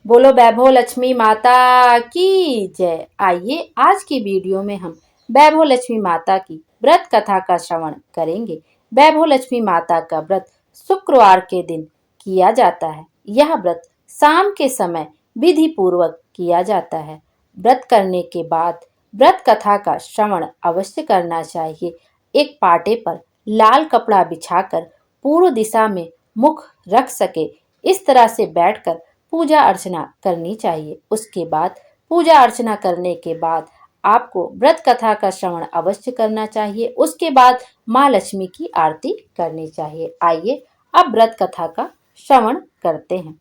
बोलो वैभव लक्ष्मी माता की जय। आइए आज की वीडियो में हम वैभव लक्ष्मी माता की व्रत कथा का श्रवण करेंगे। वैभव लक्ष्मी माता का व्रत शुक्रवार के दिन किया जाता है। यह व्रत शाम के समय विधि पूर्वक किया जाता है। व्रत करने के बाद व्रत कथा का श्रवण अवश्य करना चाहिए। एक पाटे पर लाल कपड़ा बिछाकर पूर्व दिशा में मुख रख सके इस तरह से बैठकर पूजा अर्चना करनी चाहिए। उसके बाद पूजा अर्चना करने के बाद आपको व्रत कथा का श्रवण अवश्य करना चाहिए। उसके बाद माँ लक्ष्मी की आरती करनी चाहिए। आइए अब व्रत कथा का श्रवण करते हैं।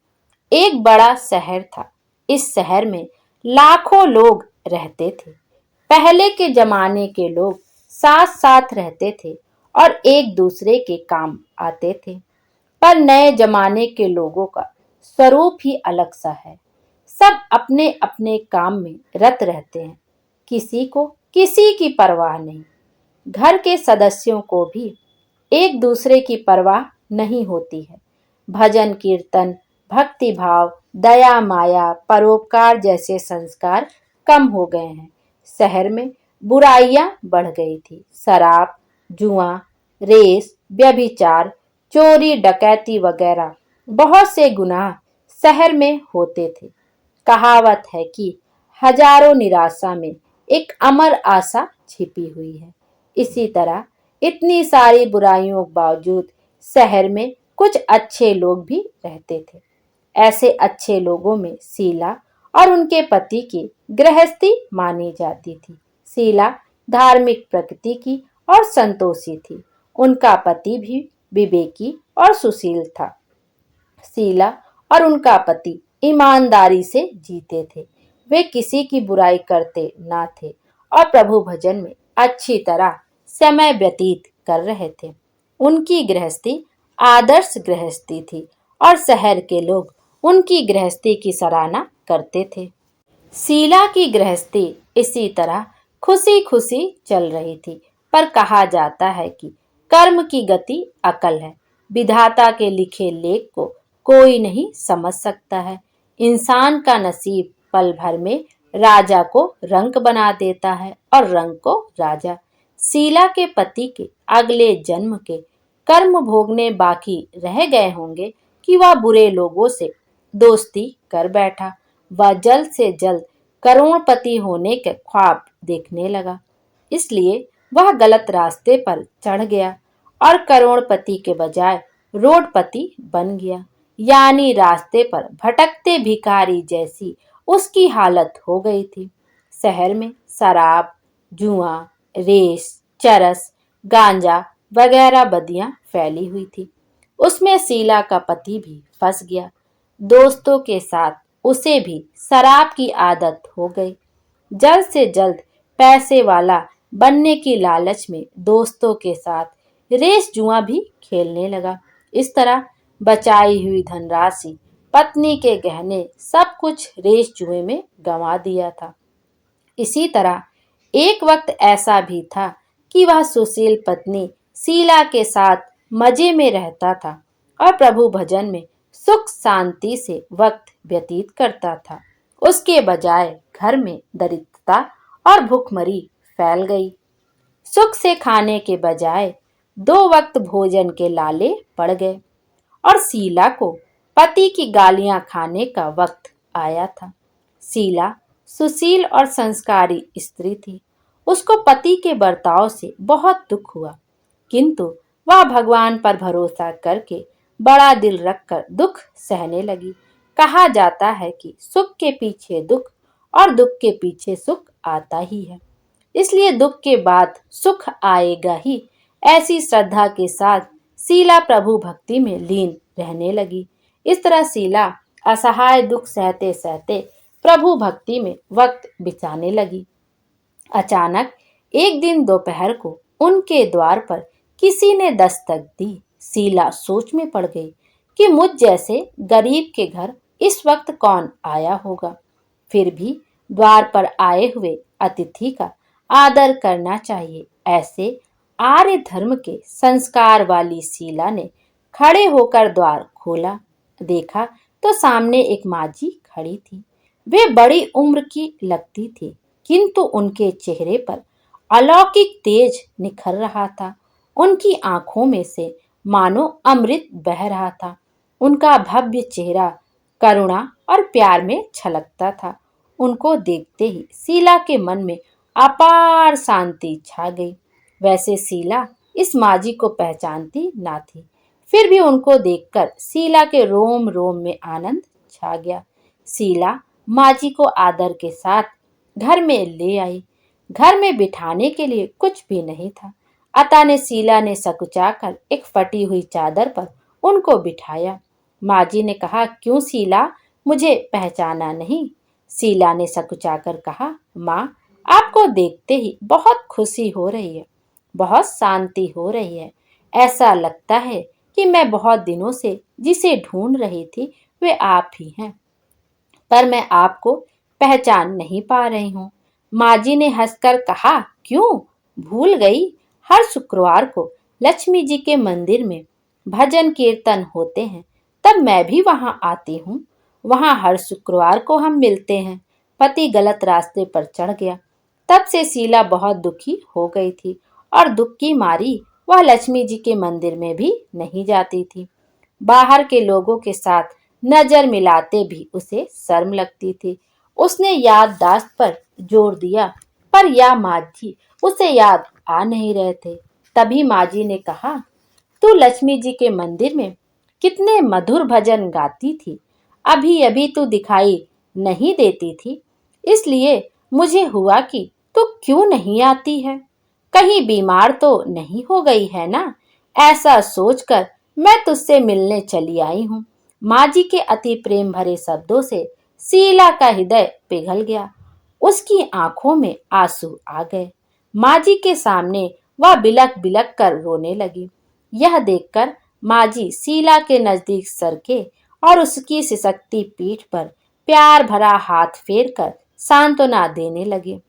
एक बड़ा शहर था। इस शहर में लाखों लोग रहते थे। पहले के जमाने के लोग साथ साथ रहते थे और एक दूसरे के काम आते थे। पर नए जमाने के लोगों का स्वरूप ही अलग सा है। सब अपने अपने काम में रत रहते हैं। किसी को किसी की परवाह नहीं। घर के सदस्यों को भी एक दूसरे की परवाह नहीं होती है। भजन कीर्तन, भक्ति भाव, दया माया, परोपकार जैसे संस्कार कम हो गए हैं। शहर में बुराइयां बढ़ गई थी। शराब, जुआ, रेस, व्यभिचार, चोरी डकैती वगैरह बहुत से गुनाह शहर में होते थे। कहावत है कि हजारों निराशा में एक अमर आशा छिपी हुई है। इसी तरह इतनी सारी बुराइयों के बावजूद शहर में कुछ अच्छे लोग भी रहते थे। ऐसे अच्छे लोगों में शीला और उनके पति की गृहस्थी मानी जाती थी। शीला धार्मिक प्रकृति की और संतोषी थी। उनका पति भी विवेकी और सुशील था। शीला और उनका पति ईमानदारी से जीते थे। वे किसी की बुराई करते ना थे और प्रभु भजन में अच्छी तरह समय व्यतीत कर रहे थे। उनकी गृहस्थी आदर्श गृहस्थी थी और शहर के लोग उनकी गृहस्थी की सराहना करते थे। शीला की गृहस्थी इसी तरह खुशी खुशी चल रही थी। पर कहा जाता है कि कर्म की गति अकल है। विधाता के लिखे लेख को कोई नहीं समझ सकता है। इंसान का नसीब पल भर में राजा को रंक बना देता है और रंक को राजा। शीला के पति के अगले जन्म के कर्म भोगने बाकी रह गए होंगे कि वह बुरे लोगों से दोस्ती कर बैठा। वह जल्द से जल्द करोड़पति होने के ख्वाब देखने लगा। इसलिए वह गलत रास्ते पर चढ़ गया और करोड़पति के बजाय रोडपति बन गया। यानी रास्ते पर भटकते भिखारी जैसी उसकी हालत हो गई थी। शहर में शराब, जुआ, रेस, चरस, गांजा वगैरह बदियां फैली हुई थी। उसमें शीला का पति भी फंस गया। दोस्तों के साथ उसे भी शराब की आदत हो गई। जल्द से जल्द पैसे वाला बनने की लालच में दोस्तों के साथ रेस जुआ भी खेलने लगा। इस तरह बचाई हुई धनराशि, पत्नी के गहने सब कुछ रेस जुए में गंवा दिया था। इसी तरह एक वक्त ऐसा भी था कि वह सुशील पत्नी शीला के साथ मजे में रहता था और प्रभु भजन में सुख शांति से वक्त व्यतीत करता था। उसके बजाय घर में दरिद्रता और भूखमरी फैल गई। सुख से खाने के बजाय दो वक्त भोजन के लाले पड़ गए और शीला को पति की गालियां खाने का वक्त आया था। शीला सुशील और संस्कारी स्त्री थी। उसको पति के बर्ताव से बहुत दुख हुआ, किंतु वह भगवान पर भरोसा करके बड़ा दिल रखकर दुख सहने लगी। कहा जाता है कि सुख के पीछे दुख और दुख के पीछे सुख आता ही है, इसलिए दुख के बाद सुख आएगा ही। ऐसी श्रद्धा के साथ शीला प्रभु भक्ति में लीन रहने लगी। इस तरह शीला असहाय दुख सहते सहते प्रभु भक्ति में वक्त बिताने लगी। अचानक एक दिन दोपहर को उनके द्वार पर किसी ने दस्तक दी। शीला सोच में पड़ गई कि मुझ जैसे गरीब के घर इस वक्त कौन आया होगा। फिर भी द्वार पर आए हुए अतिथि का आदर करना चाहिए। ऐसे आर्य धर्म के संस्कार वाली शीला ने खड़े होकर द्वार खोला। देखा तो सामने एक माँ जी खड़ी थी। वे बड़ी उम्र की लगती थी, किंतु उनके चेहरे पर अलौकिक तेज निखर रहा था। उनकी आंखों में से मानो अमृत बह रहा था। उनका भव्य चेहरा करुणा और प्यार में छलकता था। उनको देखते ही शीला के मन में अपार शांति छा गई। वैसे शीला इस माजी को पहचानती ना थी, फिर भी उनको देखकर शीला के रोम रोम में आनंद छा गया। शीला माजी को आदर के साथ घर में ले आई। घर में बिठाने के लिए कुछ भी नहीं था, अतः ने शीला ने सकुचाकर एक फटी हुई चादर पर उनको बिठाया। माजी ने कहा, क्यों शीला, मुझे पहचाना नहीं? शीला ने सकुचाकर कहा, माँ, आपको देखते ही बहुत खुशी हो रही है, बहुत शांति हो रही है। ऐसा लगता है कि मैं बहुत दिनों से जिसे ढूंढ रही थी वे आप ही हैं, पर मैं आपको पहचान नहीं पा रही हूँ। माजी ने हंसकर कहा, क्यों भूल गई? हर शुक्रवार को लक्ष्मी जी के मंदिर में भजन कीर्तन होते हैं, तब मैं भी वहां आती हूँ। वहां हर शुक्रवार को हम मिलते हैं। पति गलत रास्ते पर चढ़ गया। तब से शीला बहुत दुखी हो गई थी और दुख की मारी वह लक्ष्मी जी के मंदिर में भी नहीं जाती थी। बाहर के लोगों के साथ नजर मिलाते भी उसे शर्म लगती थी। उसने याददाश्त पर जोर दिया, पर या माजी उसे याद आ नहीं रहे थे। तभी माजी ने कहा, तू लक्ष्मी जी के मंदिर में कितने मधुर भजन गाती थी, अभी अभी तू दिखाई नहीं देती थी, इसलिए मुझे हुआ कि तू क्यों नहीं आती है। कहीं बीमार तो नहीं हो गई है ना? ऐसा सोचकर मैं तुझसे मिलने चली आई हूँ। माँ जी के अति प्रेम भरे शब्दों से शीला का हृदय पिघल गया। उसकी आंखों में आंसू आ गए। माँ जी के सामने वह बिलक बिलक कर रोने लगी। यह देखकर माँ जी शीला के नजदीक सरके और उसकी सिसकती पीठ पर प्यार भरा हाथ फेर कर सांत्वना देने लगे।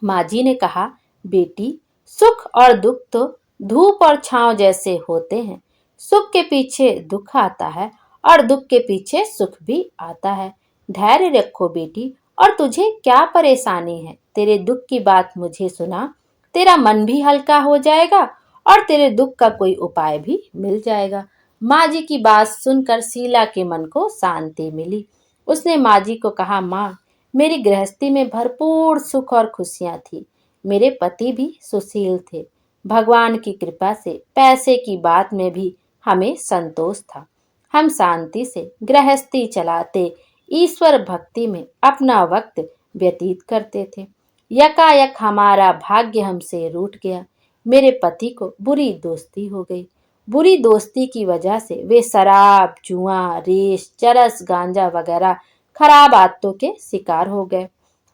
माँ जी ने कहा, बेटी, सुख और दुख तो धूप और छांव जैसे होते हैं। सुख के पीछे दुख आता है और दुख के पीछे सुख भी आता है। धैर्य रखो बेटी, और तुझे क्या परेशानी है? तेरे दुख की बात मुझे सुना, तेरा मन भी हल्का हो जाएगा और तेरे दुख का कोई उपाय भी मिल जाएगा। माँ जी की बात सुनकर शीला के मन को शांति मिली। उसने माँ जी को कहा, माँ, मेरी गृहस्थी में भरपूर सुख और खुशियां थी। मेरे पति भी सुशील थे। भगवान की कृपा से पैसे की बात में भी हमें संतोष था। हम शांति से गृहस्थी चलाते ईश्वर भक्ति में अपना वक्त व्यतीत करते थे। यकायक हमारा भाग्य हमसे रूठ गया। मेरे पति को बुरी दोस्ती हो गई। बुरी दोस्ती की वजह से वे शराब, जुआ, रेस, चरस, गांजा वगैरह खराब आदतों के शिकार हो गए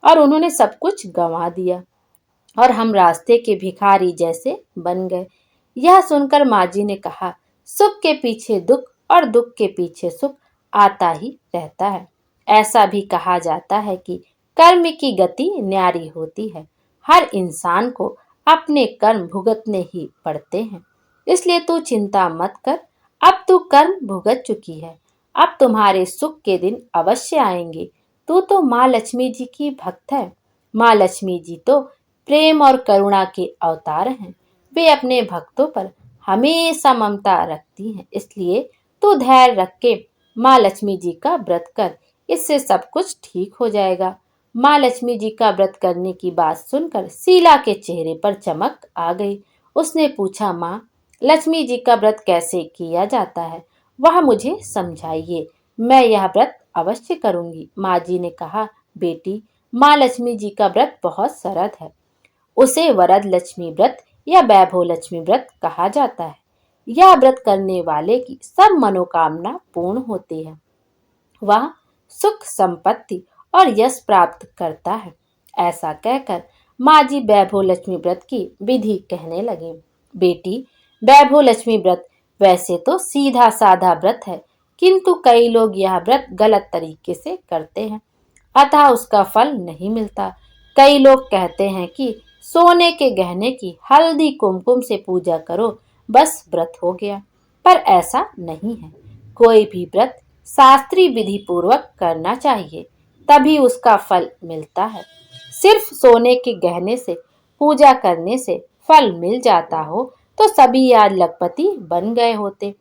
और उन्होंने सब कुछ गंवा दिया और हम रास्ते के भिखारी जैसे बन गए। यह सुनकर माजी ने कहा, सुख के पीछे दुख और दुख के पीछे सुख आता ही रहता है। ऐसा भी कहा जाता है कि कर्म की गति न्यारी होती है। हर इंसान को अपने कर्म भुगतने ही पड़ते हैं। इसलिए तू चिंता मत कर, अब तू कर्म भुगत चुकी है। अब तुम्हारे सुख के दिन अवश्य आएंगे। तू तो माँ लक्ष्मी जी की भक्त है। माँ लक्ष्मी जी तो प्रेम और करुणा के अवतार हैं। वे अपने भक्तों पर हमेशा ममता रखती हैं। इसलिए तू धैर्य रख के माँ लक्ष्मी जी का व्रत कर, इससे सब कुछ ठीक हो जाएगा। माँ लक्ष्मी जी का व्रत करने की बात सुनकर शीला के चेहरे पर चमक आ गई। उसने पूछा, माँ, लक्ष्मी जी का व्रत कैसे किया जाता है? वह मुझे समझाइए, मैं यह व्रत अवश्य करूंगी। माँ जी ने कहा, बेटी, माँ लक्ष्मी जी का व्रत बहुत सरल है। उसे वरद लक्ष्मी व्रत या वैभव लक्ष्मी व्रत कहा जाता है। यह व्रत करने वाले की सब मनोकामना पूर्ण होती है। वह सुख, संपत्ति और यश प्राप्त करता है। ऐसा कहकर माँ जी वैभव लक्ष्मी व्रत की विधि कहने लगी। बेटी, वैभव लक्ष्मी व्रत वैसे तो सीधा साधा व्रत है, किंतु कई लोग यह व्रत गलत तरीके से करते हैं, अतः उसका फल नहीं मिलता। कई लोग कहते हैं कि सोने के गहने की हल्दी कुमकुम से पूजा करो, बस व्रत हो गया, पर ऐसा नहीं है। कोई भी व्रत शास्त्रीय विधि पूर्वक करना चाहिए, तभी उसका फल मिलता है। सिर्फ सोने के गहने से पूजा करने से फल मिल जाता हो तो सभी आज लखपति बन गए होते।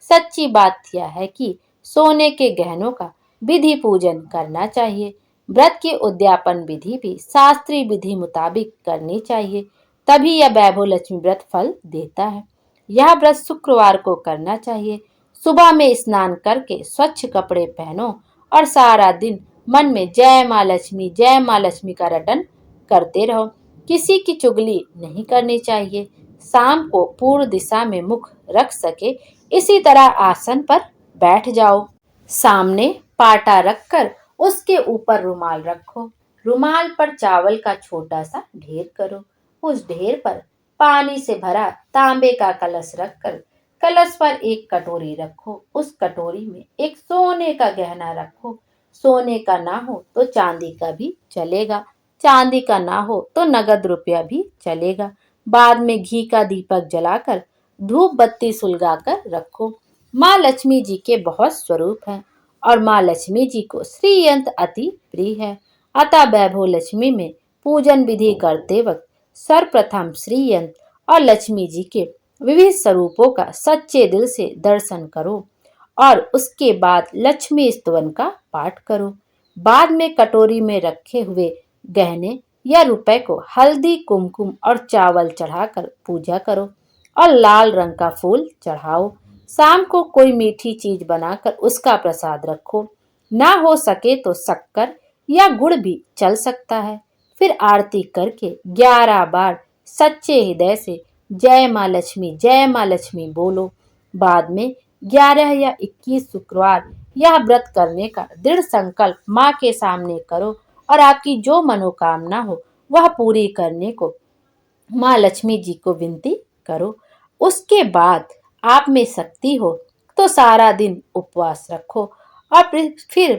सच्ची बात यह है कि सोने के गहनों का विधि पूजन करना चाहिए। व्रत की उद्यापन विधि भी शास्त्रीय विधि मुताबिक करनी चाहिए, तभी यह वैभव लक्ष्मी व्रत फल देता है। यह व्रत शुक्रवार को करना चाहिए। सुबह में स्नान करके स्वच्छ कपड़े पहनो और सारा दिन मन में जय माँ लक्ष्मी का रटन करते रहो। किसी की चुगली नहीं करनी चाहिए। शाम को पूर्व दिशा में मुख रख सके इसी तरह आसन पर बैठ जाओ। सामने पाटा रखकर उसके ऊपर रुमाल रखो। रुमाल पर चावल का छोटा सा ढेर करो। उस ढेर पर पानी से भरा तांबे का कलश रखकर कलश पर एक कटोरी रखो। उस कटोरी में एक सोने का गहना रखो। सोने का ना हो तो चांदी का भी चलेगा, चांदी का ना हो तो नगद रुपया भी चलेगा। बाद में घी का दीपक जलाकर धूप बत्ती सुलगाकर रखो। माँ लक्ष्मी जी के बहुत स्वरूप हैं और माँ लक्ष्मी जी को श्रीयंत्र अति प्रिय है। अतः वैभव लक्ष्मी में पूजन विधि करते वक्त सर्वप्रथम श्रीयंत्र और लक्ष्मी जी के विविध स्वरूपों का सच्चे दिल से दर्शन करो और उसके बाद लक्ष्मी स्तवन का पाठ करो। बाद में कटोरी में रखे हुए गहने या रुपए को हल्दी कुमकुम और चावल चढ़ाकर पूजा करो और लाल रंग का फूल चढ़ाओ। शाम को कोई मीठी चीज बनाकर उसका प्रसाद रखो। ना हो सके तो शक्कर या गुड़ भी चल सकता है। फिर आरती करके 11 बार सच्चे हृदय से जय माँ लक्ष्मी बोलो। बाद में 11 या 21 शुक्रवार यह व्रत करने का दृढ़ संकल्प माँ के सामने करो और आपकी जो मनोकामना हो वह पूरी करने को माँ लक्ष्मी जी को विनती करो। उसके बाद आप में शक्ति हो तो सारा दिन उपवास रखो और फिर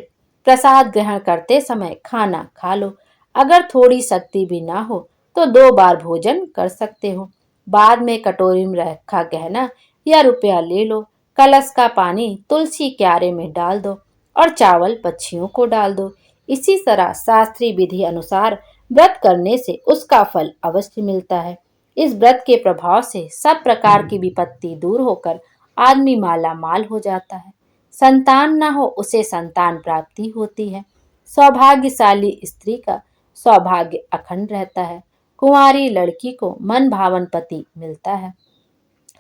प्रसाद ग्रहण करते समय खाना खा लो। अगर थोड़ी शक्ति भी ना हो तो 2 बार भोजन कर सकते हो। बाद में कटोरी में रखा गहना या रुपया ले लो। कलश का पानी तुलसी क्यारे में डाल दो और चावल पक्षियों को डाल दो। इसी तरह शास्त्रीय विधि अनुसार व्रत करने से उसका फल अवश्य मिलता है। इस व्रत के प्रभाव से सब प्रकार की विपत्ति दूर होकर आदमी माला माल हो जाता है। संतान न हो उसे संतान प्राप्ति होती है। सौभाग्यशाली स्त्री का सौभाग्य अखंड रहता है। कुंवारी लड़की को मन भावन पति मिलता है।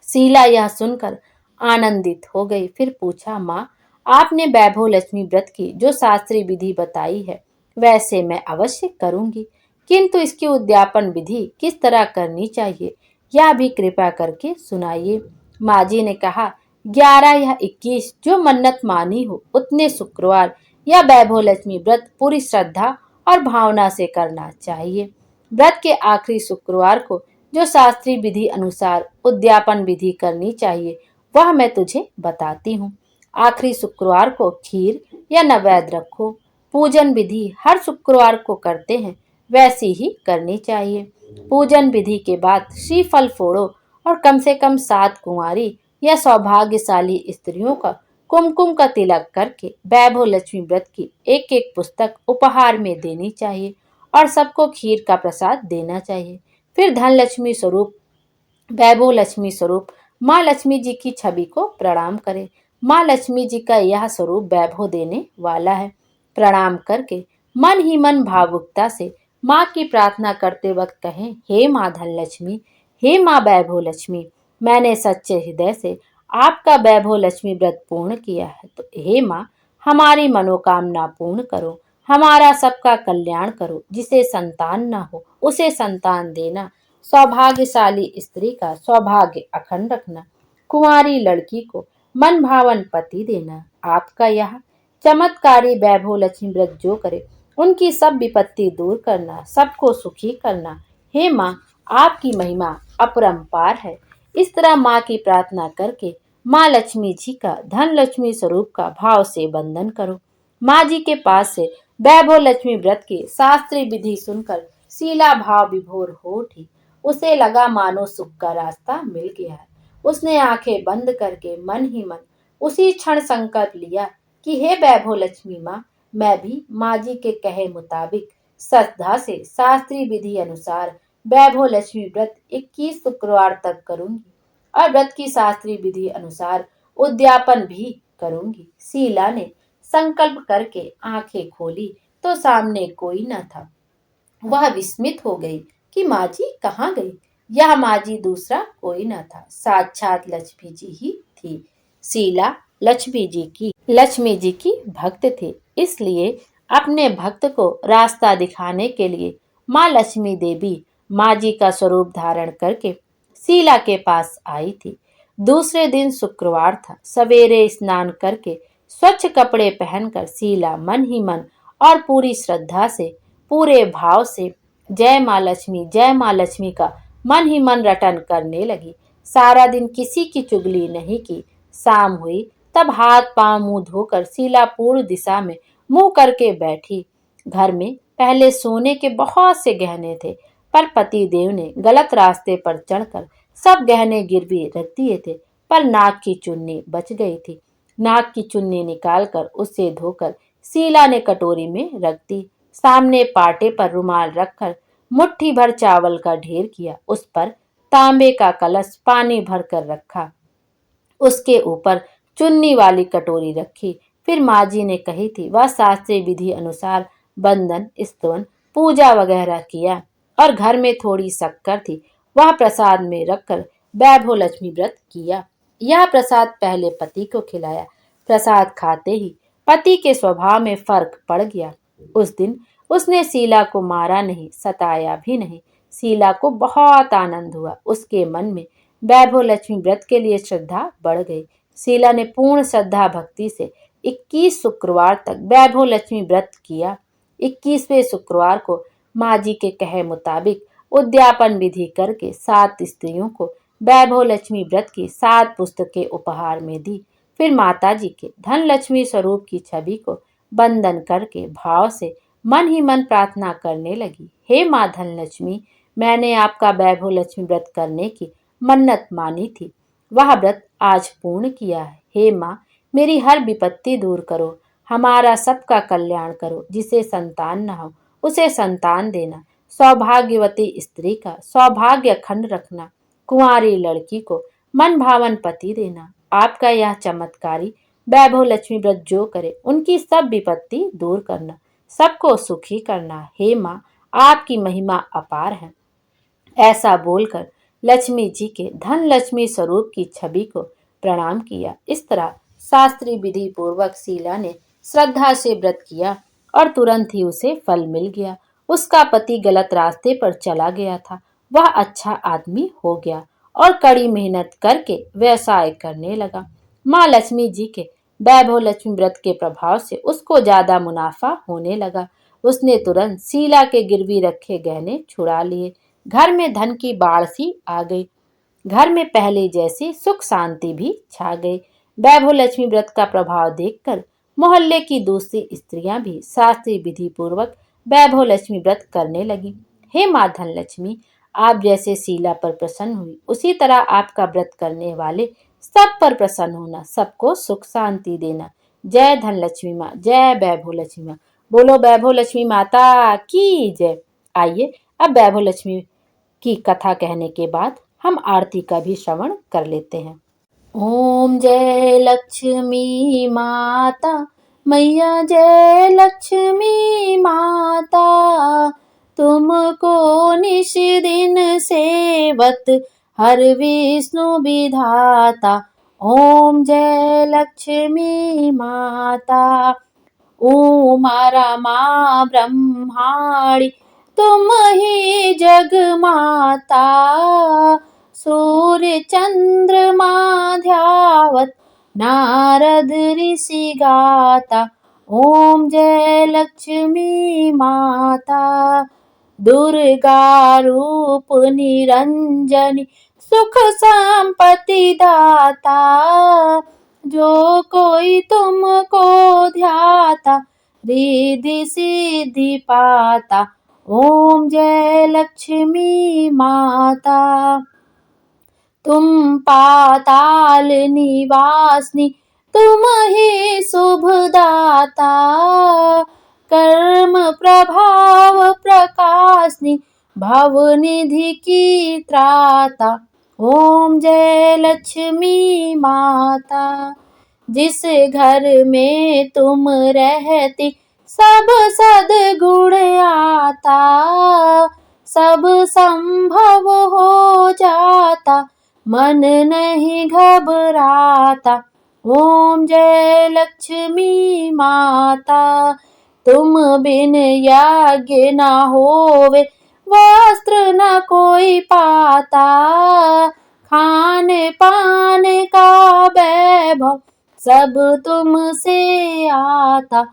शीला यह सुनकर आनंदित हो गई। फिर पूछा, माँ आपने वैभव लक्ष्मी व्रत की जो शास्त्रीय विधि बताई है वैसे मैं अवश्य करूंगी, किंतु इसकी उद्यापन विधि किस तरह करनी चाहिए यह भी कृपा करके सुनाइए। माँ जी ने कहा, 11 या 21 जो मन्नत मानी हो उतने शुक्रवार या वैभव लक्ष्मी व्रत पूरी श्रद्धा और भावना से करना चाहिए। व्रत के आखिरी शुक्रवार को जो शास्त्रीय विधि अनुसार उद्यापन विधि करनी चाहिए वह मैं तुझे बताती हूँ। आखिरी शुक्रवार को खीर या नैवेद्य रखो। पूजन विधि हर शुक्रवार को करते हैं वैसी ही करनी चाहिए। पूजन विधि के बाद श्रीफल फोड़ो और कम से कम 7 कुंवारी या सौभाग्यशाली स्त्रियों का कुमकुम का तिलक करके वैभव लक्ष्मी व्रत की एक एक पुस्तक उपहार में देनी चाहिए और सबको खीर का प्रसाद देना चाहिए। फिर धन लक्ष्मी स्वरूप वैभव लक्ष्मी स्वरूप माँ लक्ष्मी जी की छवि को प्रणाम करें। माँ लक्ष्मी जी का यह स्वरूप वैभव देने वाला है। प्रणाम करके मन ही मन भावुकता से माँ की प्रार्थना करते वक्त कहें, हे माँ धन लक्ष्मी, हे माँ वैभव लक्ष्मी, मैंने सच्चे हृदय से आपका वैभव लक्ष्मी व्रत पूर्ण किया है, तो हे माँ हमारी मनोकामना पूर्ण करो, हमारा सबका कल्याण करो। जिसे संतान न हो उसे संतान देना, सौभाग्यशाली स्त्री का सौभाग्य अखंड रखना, कुंवारी लड़की को मन भावन पति देना। आपका यह चमत्कारी वैभव लक्ष्मी व्रत जो करे उनकी सब विपत्ति दूर करना, सबको सुखी करना। हे माँ आपकी महिमा अपरंपार है। इस तरह माँ की प्रार्थना करके माँ लक्ष्मी जी का धन लक्ष्मी स्वरूप का भाव से वंदन करो। माँ जी के पास से वैभव लक्ष्मी व्रत की शास्त्रीय विधि सुनकर शीला भाव विभोर हो उठी। उसे लगा मानो सुख का रास्ता मिल गया है। उसने आंखें बंद करके मन ही मन उसी क्षण संकल्प लिया कि हे वैभव लक्ष्मी माँ, मैं भी माँ जी के कहे मुताबिक श्रद्धा से शास्त्रीय विधि अनुसार वैभव लक्ष्मी व्रत 21 शुक्रवार तक करूंगी और व्रत की शास्त्रीय विधि अनुसार उद्यापन भी करूंगी। शीला ने संकल्प करके आंखें खोली तो सामने कोई न था। वह विस्मित हो गई कि माँ जी कहाँ गई। यह माँ जी दूसरा कोई न था, साक्षात लक्ष्मी जी ही थी। शीला लक्ष्मी जी की भक्त थी, इसलिए अपने भक्त को रास्ता दिखाने के लिए माँ लक्ष्मी देवी माँ जी का स्वरूप धारण करके शीला के पास आई थी। दूसरे दिन शुक्रवार था। सवेरे स्नान करके स्वच्छ कपड़े पहनकर शीला मन ही मन और पूरी श्रद्धा से, पूरे भाव से जय माँ लक्ष्मी का मन ही मन रटन करने लगी। सारा दिन किसी की चुगली नहीं की। शाम हुई तब हाथ पांव मुंह धोकर शीला पूर्व दिशा में मुंह करके बैठी। घर में पहले सोने के बहुत से गहने थे, पर पति देव ने गलत रास्ते पर चढ़कर सब गहने गिरवी रख दिए थे। पर नाक की चुन्नी बच गई थी। नाक की चुन्नी निकालकर उसे धोकर शीला ने कटोरी में रख दी। सामने पाटे पर रुमाल रखकर मुट्ठी भर चावल का ढेर किया। उस पर तांबे का कलश पानी भर कर रखा। उसके ऊपर चुन्नी वाली कटोरी रखी। फिर माँ जी ने कही थी वह शास्त्रीय विधि अनुसार बंधन स्तवन पूजा वगैरह किया और घर में थोड़ी शक्कर थी, वह प्रसाद में रखकर वैभव लक्ष्मी व्रत किया। यह प्रसाद पहले पति को खिलाया। प्रसाद खाते ही पति के स्वभाव में फर्क पड़ गया। उस दिन उसने शीला को मारा नहीं, सताया भी नहीं। शीला को बहुत आनंद हुआ। उसके मन में वैभव लक्ष्मी व्रत के लिए श्रद्धा बढ़ गई। शीला ने पूर्ण श्रद्धा भक्ति से 21 शुक्रवार तक वैभव लक्ष्मी व्रत किया। 21वें शुक्रवार को माँ जी के कहे मुताबिक उद्यापन विधि करके 7 स्त्रियों को वैभव लक्ष्मी व्रत की 7 पुस्तकें उपहार में दी। फिर माता जी के धन लक्ष्मी स्वरूप की छवि को बंदन करके भाव से मन ही मन प्रार्थना करने लगी। हे माँ धन लक्ष्मी, मैंने आपका वैभव लक्ष्मी व्रत करने की मन्नत मानी थी, वह व्रत आज पूर्ण किया है। हे माँ, मेरी हर विपत्ति दूर करो, हमारा सबका कल्याण करो। जिसे संतान न हो उसे संतान देना, सौभाग्यवती स्त्री का सौभाग्य अखंड रखना, कुंवारी लड़की को मन भावन पति देना। आपका यह चमत्कारी वैभव लक्ष्मी व्रत जो करे उनकी सब विपत्ति दूर करना, सबको सुखी करना। हे माँ, आपकी महिमा अपार है। ऐसा बोलकर लक्ष्मी जी के धन लक्ष्मी स्वरूप की छवि को प्रणाम किया। इस तरह शास्त्रीय विधि पूर्वक शीला ने श्रद्धा से व्रत किया और तुरंत ही उसे फल मिल गया। उसका पति गलत रास्ते पर चला गया था, वह अच्छा आदमी हो गया और कड़ी मेहनत करके व्यवसाय करने लगा। माँ लक्ष्मी जी के वैभव लक्ष्मी व्रत के प्रभाव से उसको ज्यादा मुनाफा होने लगा। उसने तुरंत शीला के गिरवी रखे गहने छुड़ा लिए। घर में धन की बाढ़ सी आ गई। घर में पहले जैसी सुख शांति भी छा गई। वैभव लक्ष्मी व्रत का प्रभाव देखकर मोहल्ले की दूसरी स्त्रियां भी शास्त्रीय विधि पूर्वक वैभव लक्ष्मी व्रत करने लगी। हे माँ धन लक्ष्मी, आप जैसे शीला पर प्रसन्न हुई, उसी तरह आपका व्रत करने वाले सब पर प्रसन्न होना, सबको सुख शांति देना। जय धन लक्ष्मी माँ, जय वैभव लक्ष्मी माँ। बोलो वैभव लक्ष्मी माता की जय। आइए अब वैभव लक्ष्मी की कथा कहने के बाद हम आरती का भी श्रवण कर लेते हैं। ओम जय लक्ष्मी माता, मैया जय लक्ष्मी माता, तुमको निश दिन सेवत हर विष्णु विधाता। ओम जय लक्ष्मी माता, उमा रमा ब्रह्माणी तुम ही जग माता। सूर्य चंद्रमा ध्यावत नारद ऋषि गाता। ओम जय लक्ष्मी माता, दुर्गा रूप निरंजनी सुख संपत्ति दाता। जो कोई तुमको ध्याता रिद्धि सिद्धि पाता। ओम जय लक्ष्मी माता, तुम पाताल निवासनी तुम ही शुभदाता, कर्म प्रभाव प्रकाशनी, भवनिधि की त्राता। ओम जय लक्ष्मी माता। जिस घर में तुम रहती सब सद्गुण आता, सब संभव हो जाता, मन नहीं घबराता। ओम जय लक्ष्मी माता। तुम बिन यज्ञ न होवे, वस्त्र न कोई पाता, खाने पाने का वैभव सब तुमसे आता।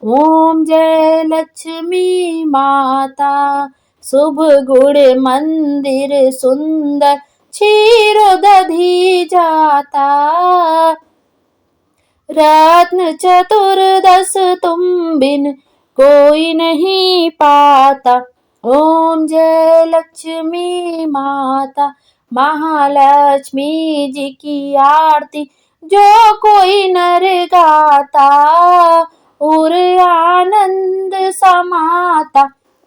ओम जय लक्ष्मी माता। शुभ गुण मंदिर सुंदर, क्षीर दधी जाता, रत्न चतुर्दश तुम बिन कोई नहीं पाता। ओम जय लक्ष्मी माता। महालक्ष्मी जी की आरती जो कोई नर गाता, और आनंद समाता,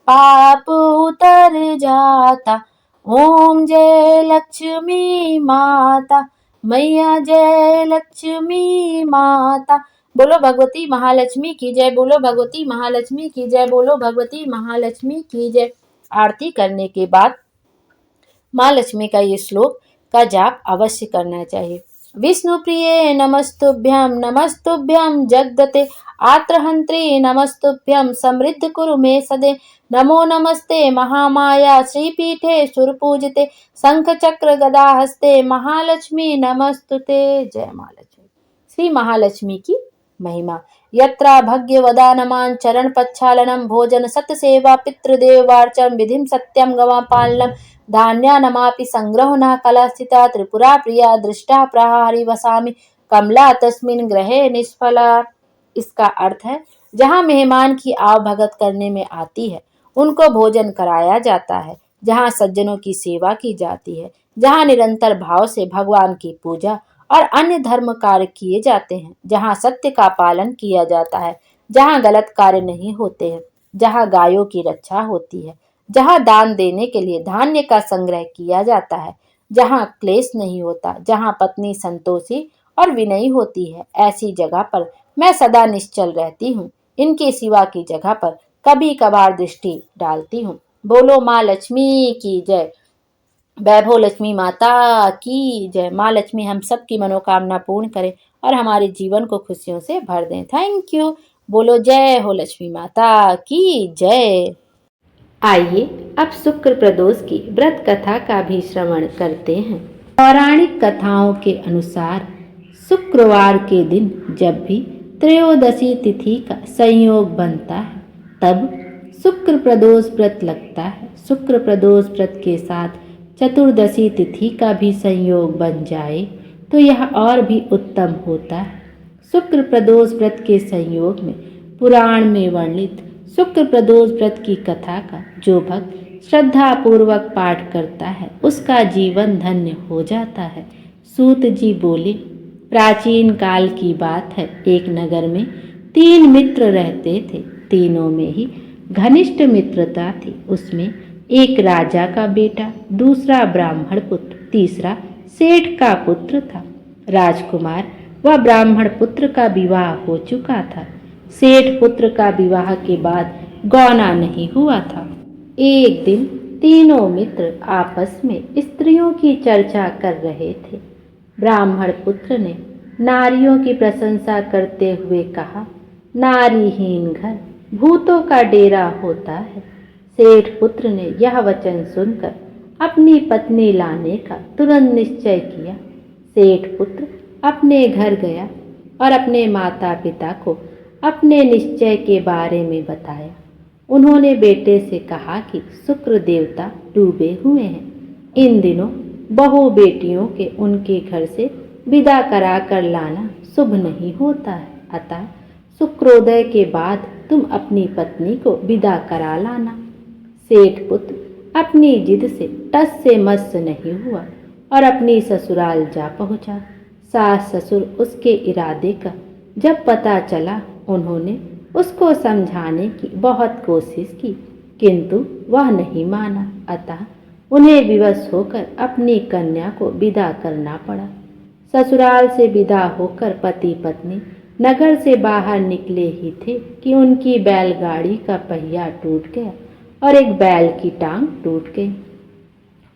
पाप उतर जाता। ओम जय लक्ष्मी माता। मैया जय लक्ष्मी माता। बोलो भगवती महालक्ष्मी की जय, बोलो भगवती महालक्ष्मी की जय, बोलो भगवती महालक्ष्मी की जय। आरती करने के बाद माँ लक्ष्मी का ये श्लोक का जाप अवश्य करना चाहिए। विष्णु प्रिय नमस्तुभ्यम, नमस्तुभ्यम जगदते आत्रहंत्री, नमस्तुभ्यम समृद्ध कुरु मे सदे। नमो नमस्ते महामाया श्रीपीठे सुरपूजिते, शंख चक्र गदा हस्ते, महालक्ष्मी नमस्तुते। जय महालक्ष्मी। श्री महालक्ष्मी की महिमा। यत्रा भग्य वदानमान चरण प्रक्षालनम, भोजन सत्य सेवा, पितृदेवार्चन, विधिम सत्यम गवा पालनम, धान्यानमापि संग्रहणा कला स्थिता, त्रिपुरा प्रिया दृष्टा प्रहारी वसामि, कमला तस्मिन ग्रहे निष्फला। इसका अर्थ है, जहाँ मेहमान की आव भगत करने में आती है उनको भोजन कराया जाता है, जहाँ सज्जनों की सेवा की जाती है, जहाँ निरंतर भाव से भगवान की पूजा और अन्य धर्म कार्य किए जाते हैं, जहाँ सत्य का पालन किया जाता है, जहाँ गलत कार्य नहीं होते हैं, जहाँ गायों की रक्षा होती है, जहाँ दान देने के लिए धान्य का संग्रह किया जाता है, जहाँ क्लेश नहीं होता, जहाँ पत्नी संतोषी और विनयी होती है, ऐसी जगह पर मैं सदा निश्चल रहती हूँ। इनके सिवा की जगह पर कभी कभार दृष्टि डालती हूँ। बोलो माँ लक्ष्मी की जय, वैभव लक्ष्मी माता की जय। माँ लक्ष्मी हम सब की मनोकामना पूर्ण करे और हमारे जीवन को खुशियों से भर दें। Thank you. बोलो जय हो लक्ष्मी माता की जय। आइए अब शुक्र प्रदोष की व्रत कथा का भी श्रवण करते हैं। पौराणिक कथाओं के अनुसार शुक्रवार के दिन जब भी त्रयोदशी तिथि का संयोग बनता है तब शुक्र प्रदोष व्रत लगता है। शुक्र प्रदोष व्रत के साथ चतुर्दशी तिथि का भी संयोग बन जाए तो यह और भी उत्तम होता है। शुक्र प्रदोष व्रत के संयोग में पुराण में वर्णित शुक्र प्रदोष व्रत की कथा का जो भक्त श्रद्धा पूर्वक पाठ करता है उसका जीवन धन्य हो जाता है। सूत जी बोले, प्राचीन काल की बात है, एक नगर में 3 मित्र रहते थे। तीनों में ही घनिष्ठ मित्रता थी। उसमें एक राजा का बेटा, दूसरा ब्राह्मण पुत्र, तीसरा सेठ का पुत्र था। राजकुमार व ब्राह्मण पुत्र का विवाह हो चुका था। सेठ पुत्र का विवाह के बाद गौना नहीं हुआ था। एक दिन तीनों मित्र आपस में स्त्रियों की चर्चा कर रहे थे। ब्राह्मण पुत्र ने नारियों की प्रशंसा करते हुए कहा, नारीहीन घर भूतों का डेरा होता है। सेठ पुत्र ने यह वचन सुनकर अपनी पत्नी लाने का तुरंत निश्चय किया। सेठ पुत्र अपने घर गया और अपने माता पिता को अपने निश्चय के बारे में बताया। उन्होंने बेटे से कहा कि शुक्र देवता डूबे हुए हैं। इन दिनों बहू बेटियों के उनके घर से विदा करा कर लाना शुभ नहीं होता है, अतः शुक्रोदय के बाद तुम अपनी पत्नी को विदा करा लाना। सेठ पुत्र अपनी जिद से टस से मस नहीं हुआ और अपनी ससुराल जा पहुंचा। सास ससुर उसके इरादे का जब पता चला, उन्होंने उसको समझाने की बहुत कोशिश की, किंतु वह नहीं माना। अतः उन्हें विवश होकर अपनी कन्या को विदा करना पड़ा। ससुराल से विदा होकर पति पत्नी नगर से बाहर निकले ही थे कि उनकी बैलगाड़ी का पहिया टूट गया और एक बैल की टांग टूट गई।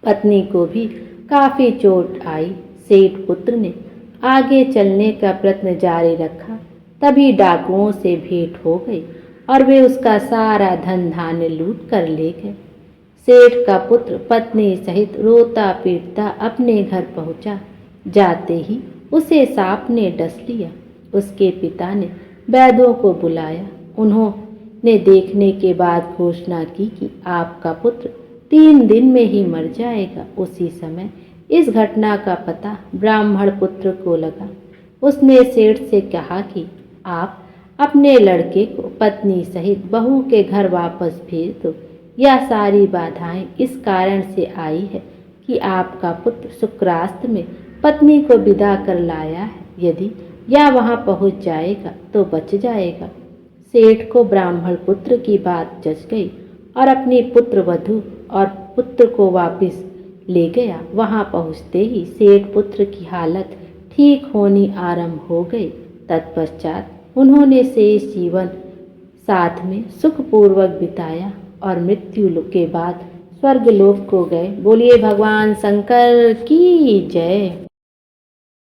पत्नी को भी काफी चोट आई। सेठ पुत्र ने आगे चलने का प्रयत्न जारी रखा, तभी डाकुओं से भेंट हो गई और वे उसका सारा धन धान्य लूट कर ले गए। सेठ का पुत्र पत्नी सहित रोता पीटता अपने घर पहुंचा। जाते ही उसे सांप ने डस लिया। उसके पिता ने वैद्यों को बुलाया। उन्होंने देखने के बाद घोषणा की कि आपका पुत्र 3 दिन में ही मर जाएगा। उसी समय इस घटना का पता ब्राह्मण पुत्र को लगा। उसने सेठ से कहा कि आप अपने लड़के को पत्नी सहित बहू के घर वापस भेज दो। यह सारी बाधाएं इस कारण से आई है कि आपका पुत्र शुक्रास्त में पत्नी को विदा कर लाया है। यदि यह वहां पहुंच जाएगा तो बच जाएगा। सेठ को ब्राह्मण पुत्र की बात जच गई और अपनी पुत्र वधू और पुत्र को वापस ले गया। वहां पहुंचते ही सेठ पुत्र की हालत ठीक होनी आरंभ हो गई। तत्पश्चात उन्होंने शेष जीवन साथ में सुखपूर्वक बिताया और मृत्यु के बाद स्वर्गलोक को गए। बोलिए भगवान शंकर की जय।